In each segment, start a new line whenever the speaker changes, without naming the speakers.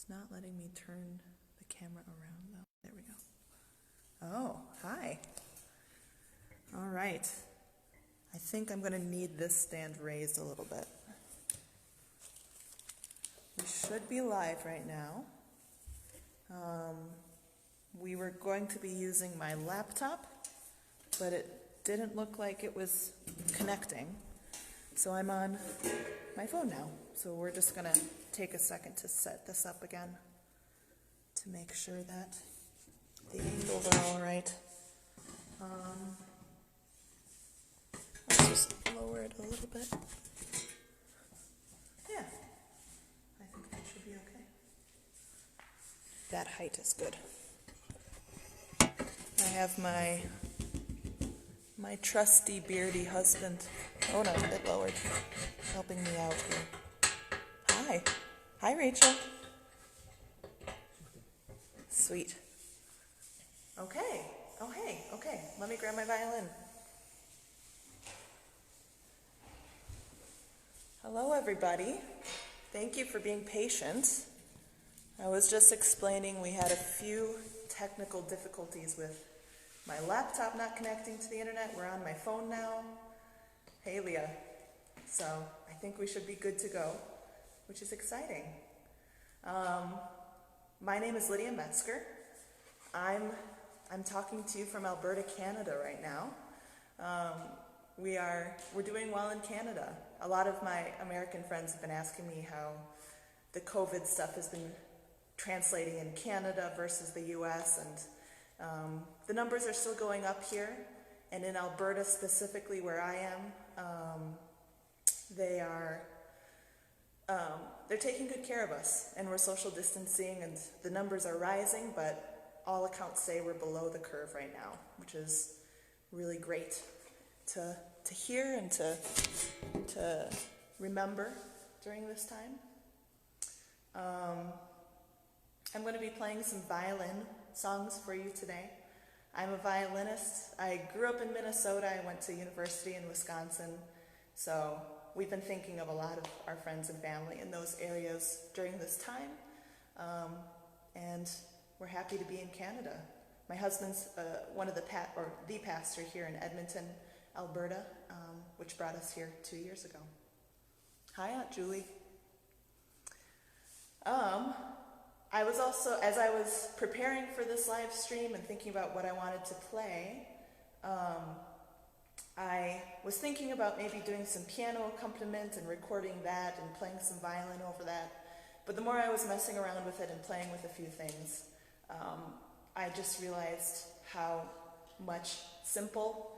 It's not letting me turn the camera around though. There we go. Oh, hi. All right. I think I'm going to need this stand raised a little bit. We should be live right now. We were going to be using my laptop, but it didn't look like it was connecting. So I'm on my phone now. So we're just going to take a second to set this up again to make sure that the angles are all right. Let's just lower it a little bit. Yeah, I think that should be okay. That height is good. I have my trusty beardy husband, oh no, it lowered, helping me out here. Hi. Hi, Rachel. Sweet. Okay. Oh, hey. Okay. Let me grab my violin. Hello, everybody. Thank you for being patient. I was just explaining we had a few technical difficulties with my laptop not connecting to the internet. We're on my phone now. Hey, Leah. So I think we should be good to go, which is exciting. My name is Lydia Metzger. I'm talking to you from Alberta, Canada right now. We're doing well in Canada. A lot of my American friends have been asking me how the COVID stuff has been translating in Canada versus the US, and the numbers are still going up here, and in Alberta specifically where I am, they're taking good care of us, and we're social distancing, and the numbers are rising, but all accounts say we're below the curve right now, which is really great to hear and to remember during this time. I'm going to be playing some violin songs for you today. I'm a violinist. I grew up in Minnesota. I went to university in Wisconsin, so we've been thinking of a lot of our friends and family in those areas during this time, and we're happy to be in Canada. My husband's the pastor here in Edmonton, Alberta, which brought us here 2 years ago. Hi, Aunt Julie. I was also, as I was preparing for this live stream and thinking about what I wanted to play, I was thinking about maybe doing some piano accompaniment and recording that and playing some violin over that. But the more I was messing around with it and playing with a few things, I just realized how much simple,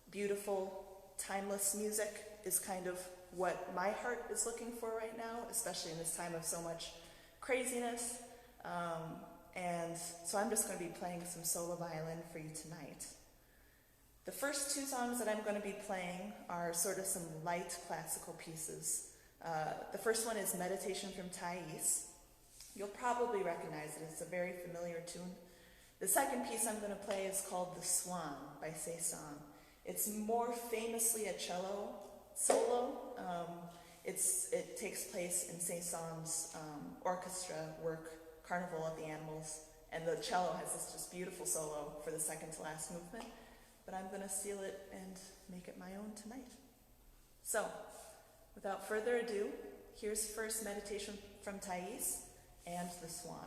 beautiful, timeless music is kind of what my heart is looking for right now, especially in this time of so much craziness. And so I'm just going to be playing some solo violin for you tonight. The first two songs that I'm going to be playing are sort of some light classical pieces. The first one is Meditation from Thais. You'll probably recognize it. It's a very familiar tune. The second piece I'm going to play is called The Swan by Cezanne. It's more famously a cello solo. It takes place in Cezanne's orchestra work, Carnival of the Animals, and the cello has this just beautiful solo for the second to last movement, but I'm going to steal it and make it my own tonight. So, without further ado, here's first Meditation from Thais and The Swan.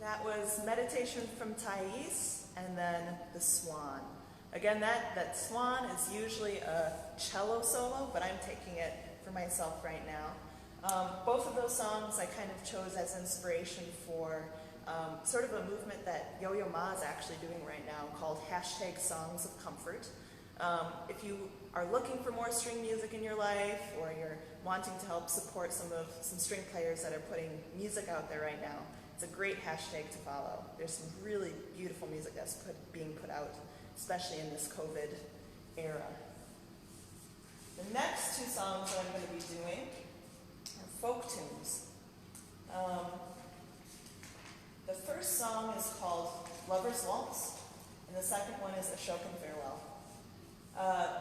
That was Meditation from Thais, and then The Swan. Again, that Swan is usually a cello solo, but I'm taking it for myself right now. Both of those songs I kind of chose as inspiration for sort of a movement that Yo-Yo Ma is actually doing right now called #Songs of Comfort. If you are looking for more string music in your life, or you're wanting to help support some string players that are putting music out there right now, it's a great hashtag to follow. There's some really beautiful music that's being put out, especially in this COVID era. The next two songs that I'm going to be doing are folk tunes. The first song is called Lover's Waltz, and the second one is Ashokan Farewell.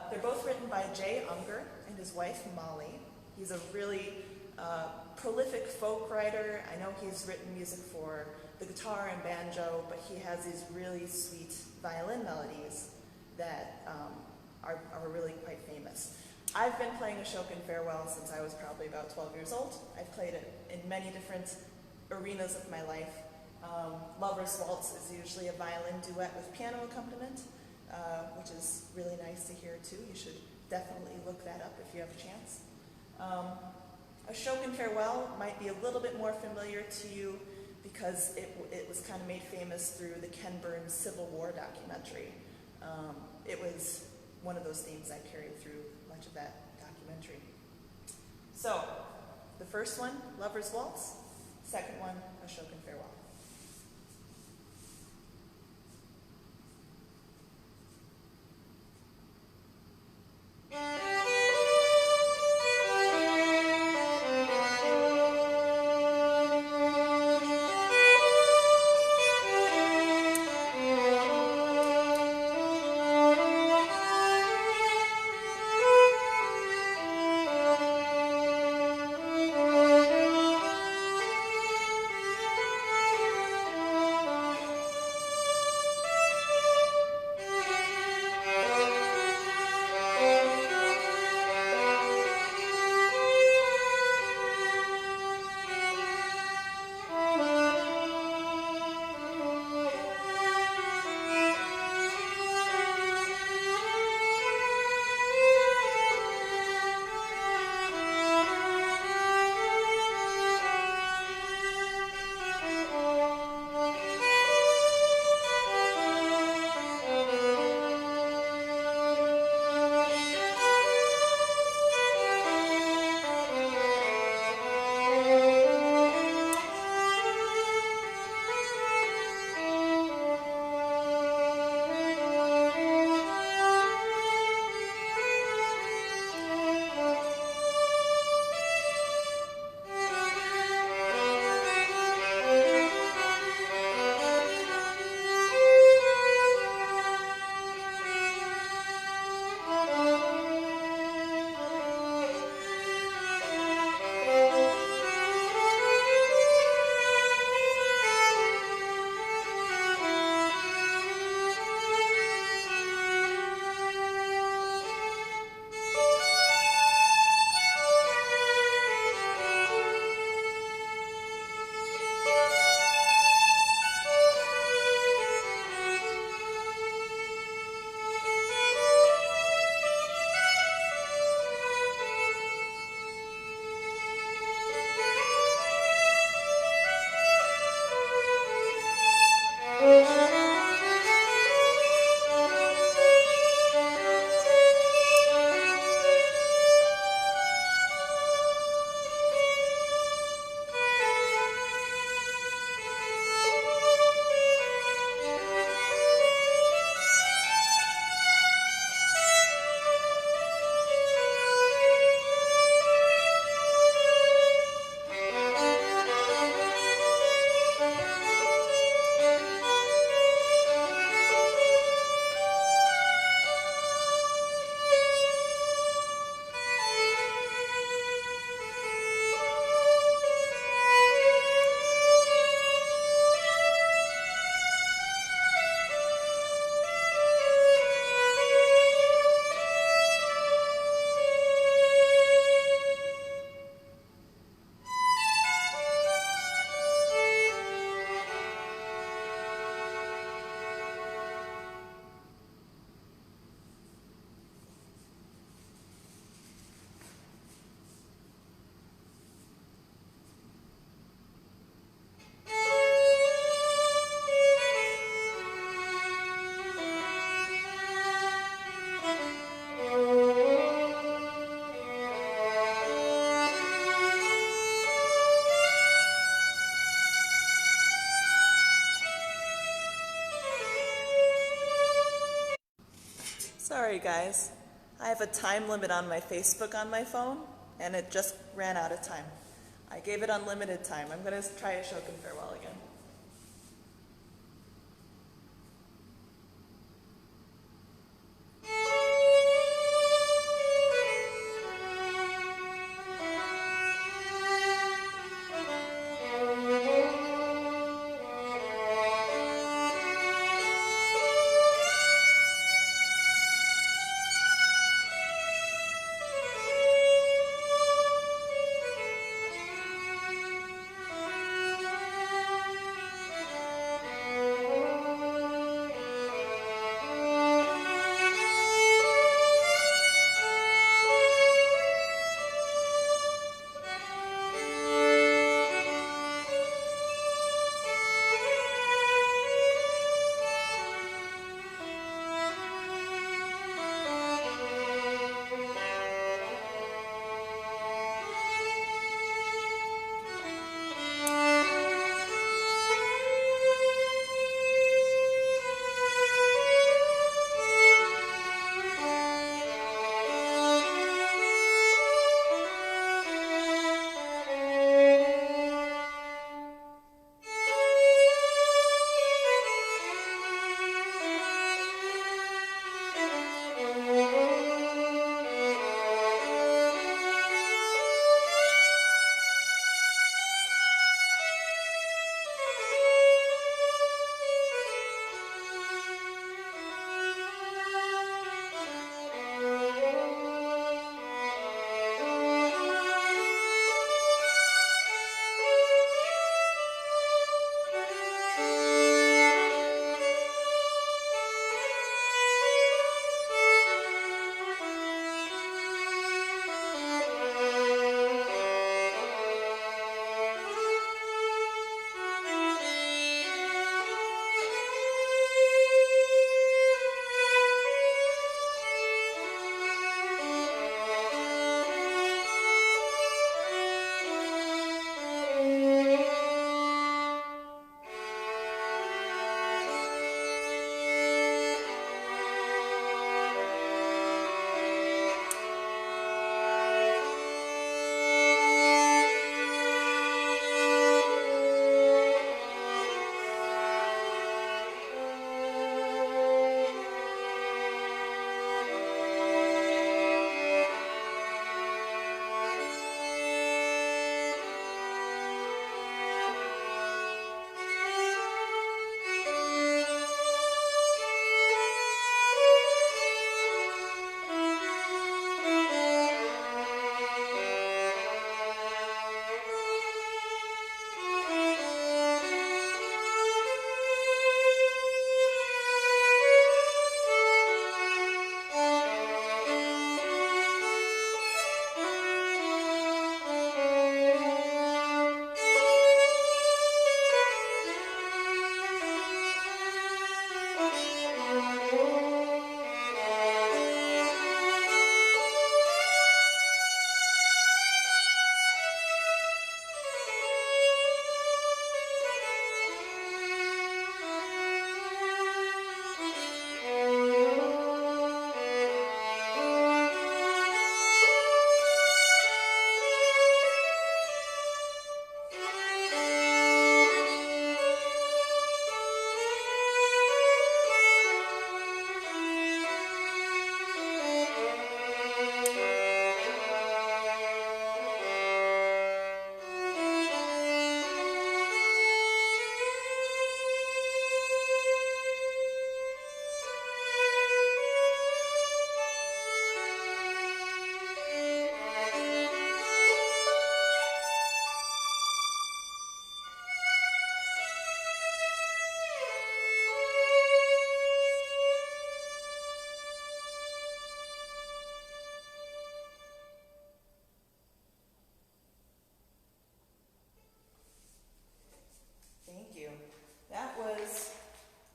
They're both written by Jay Unger and his wife Molly. He's a really prolific folk writer. I know he's written music for the guitar and banjo, but he has these really sweet violin melodies that are really quite famous. I've been playing Ashokan Farewell since I was probably about 12 years old. I've played it in many different arenas of my life. Lover's Waltz is usually a violin duet with piano accompaniment, which is really nice to hear too. You should definitely look that up if you have a chance. Ashokan Farewell might be a little bit more familiar to you because it was kind of made famous through the Ken Burns Civil War documentary. It was one of those themes that carried through much of that documentary. So, the first one, Lover's Waltz. Second one, Ashokan Farewell. Sorry guys, I have a time limit on my Facebook on my phone, and it just ran out of time. I gave it unlimited time. I'm going to try a Shokin farewell again.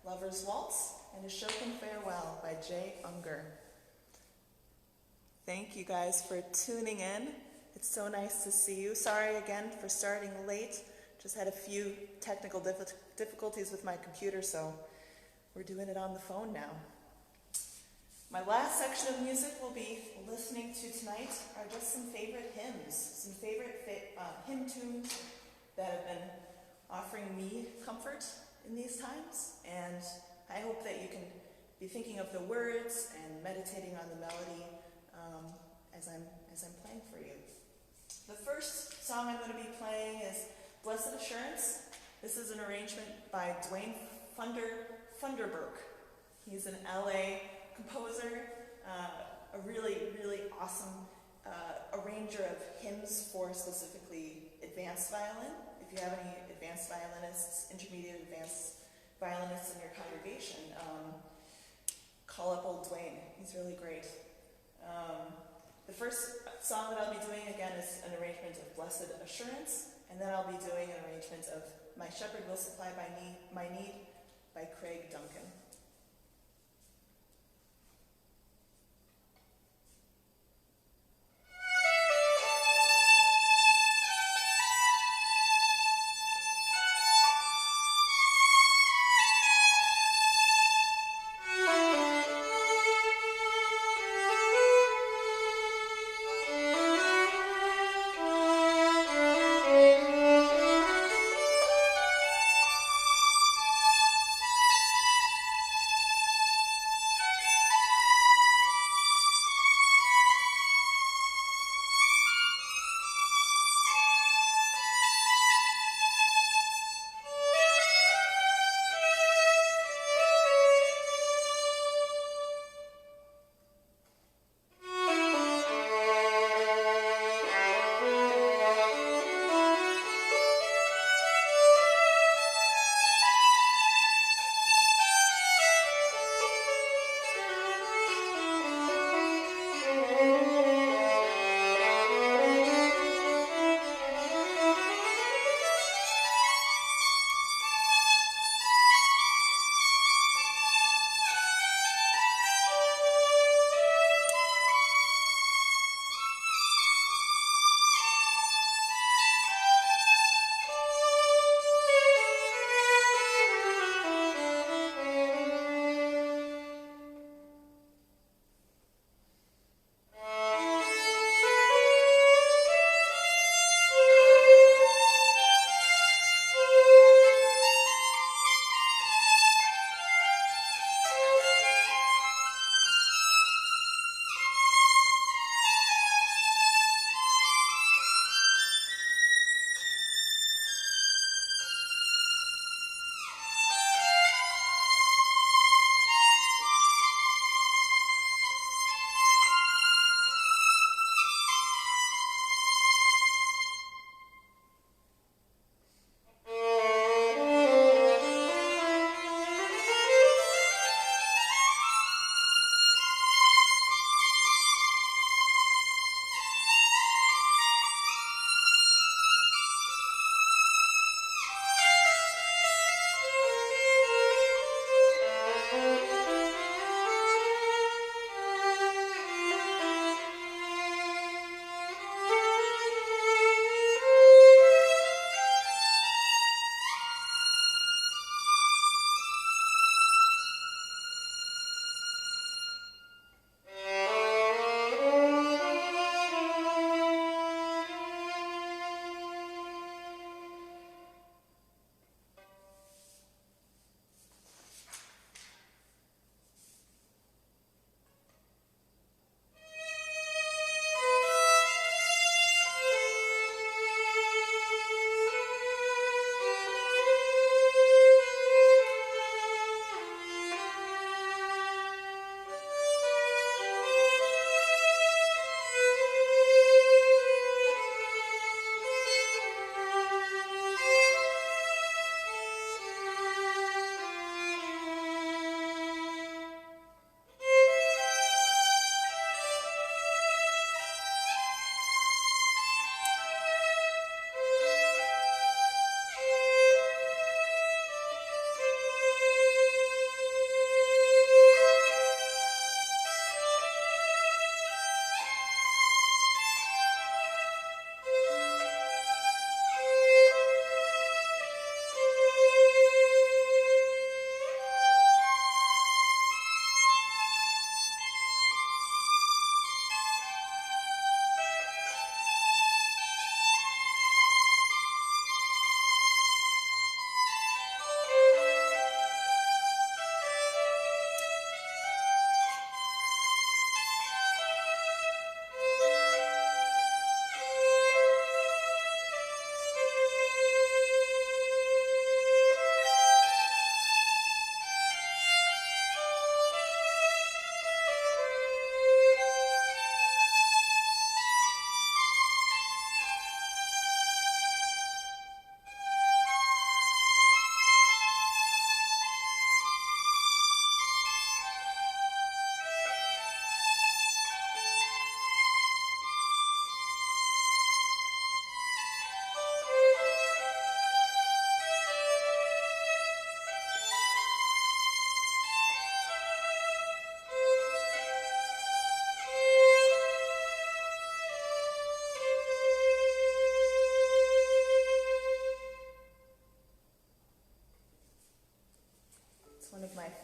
Lover's Waltz and A Shokin Farewell by J. Unger. Thank you guys for tuning in. It's so nice to see you. Sorry again for starting late. Just had a few technical difficulties with my computer, so we're doing it on the phone now. My last section of music we'll be listening to tonight are just some favorite hymns, some favorite hymn tunes that have been offering me comfort in these times, and I hope that you can be thinking of the words and meditating on the melody as I'm playing for you. The first song I'm going to be playing is Blessed Assurance. This is an arrangement by Dwayne Funderburk. He's an LA composer, a really, really awesome arranger of hymns for specifically advanced violin. If you have any advanced violinists, intermediate advanced violinists in your congregation, call up old Dwayne. He's really great. The first song that I'll be doing again is an arrangement of Blessed Assurance, and then I'll be doing an arrangement of My Shepherd Will Supply My Need by Craig Duncan.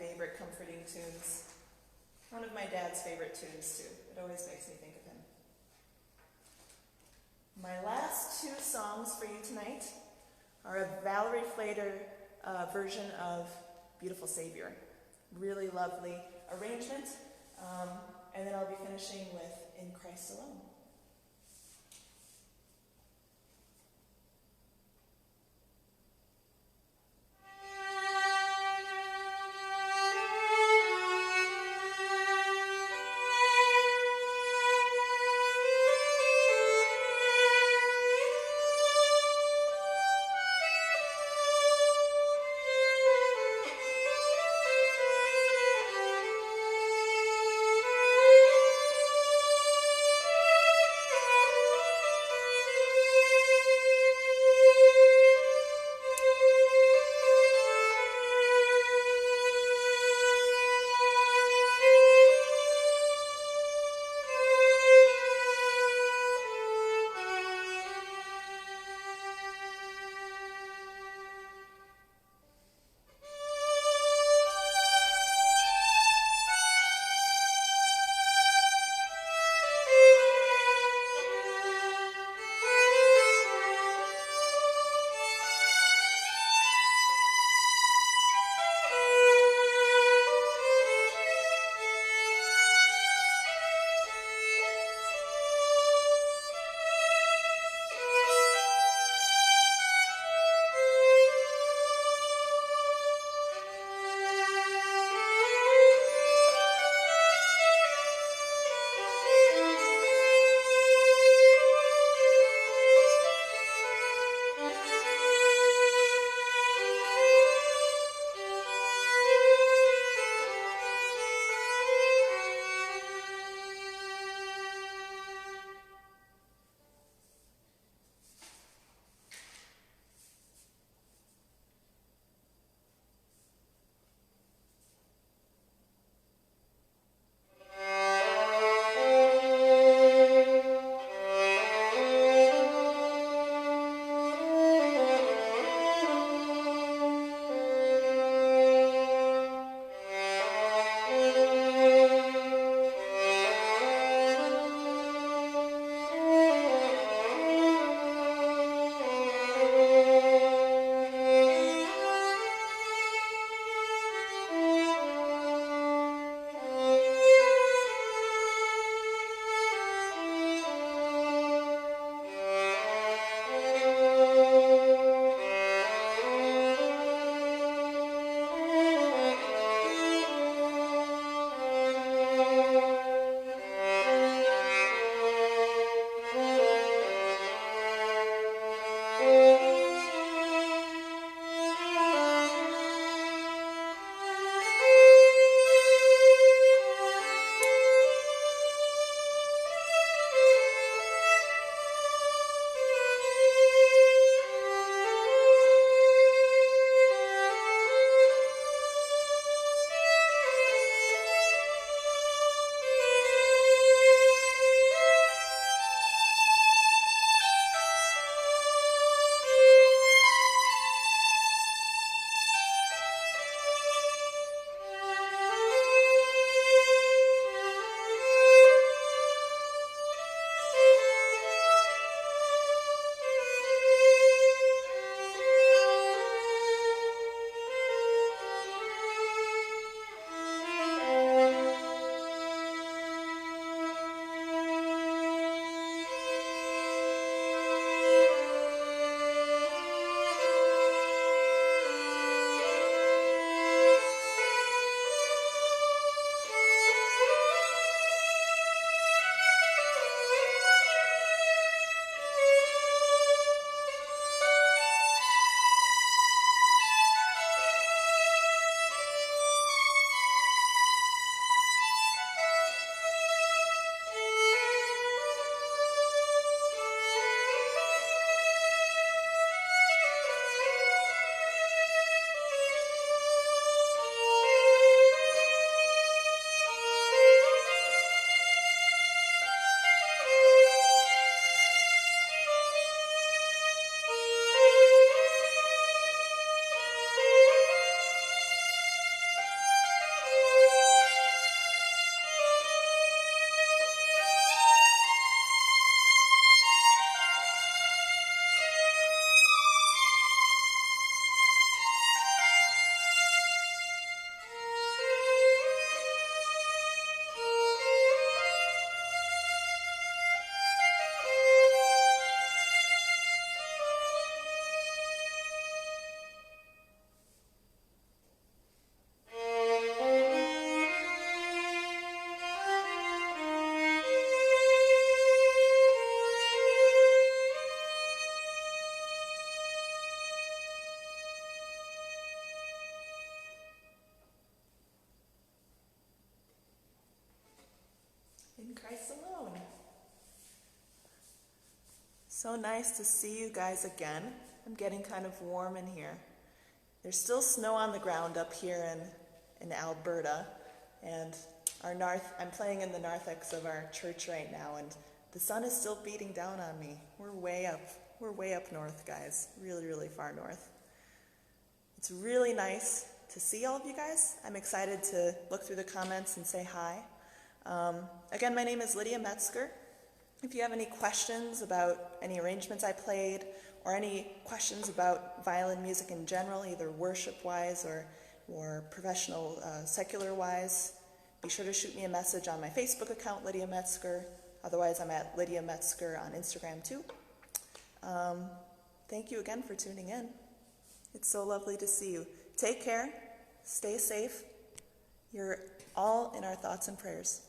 favorite comforting tunes. One of my dad's favorite tunes, too. It always makes me think of him. My last two songs for you tonight are a Valerie Flater version of Beautiful Savior. Really lovely arrangement. And then I'll be finishing with In Christ Alone. So nice to see you guys again. I'm getting kind of warm in here. There's still snow on the ground up here in Alberta, and I'm playing in the narthex of our church right now, and the sun is still beating down on me. We're way up north, guys. Really, really far north. It's really nice to see all of you guys. I'm excited to look through the comments and say hi. Again, my name is Lydia Metzger. If you have any questions about any arrangements I played, or any questions about violin music in general, either worship-wise or professional, secular-wise, be sure to shoot me a message on my Facebook account, Lydia Metzger. Otherwise, I'm at Lydia Metzger on Instagram too. Thank you again for tuning in. It's so lovely to see you. Take care. Stay safe. You're all in our thoughts and prayers.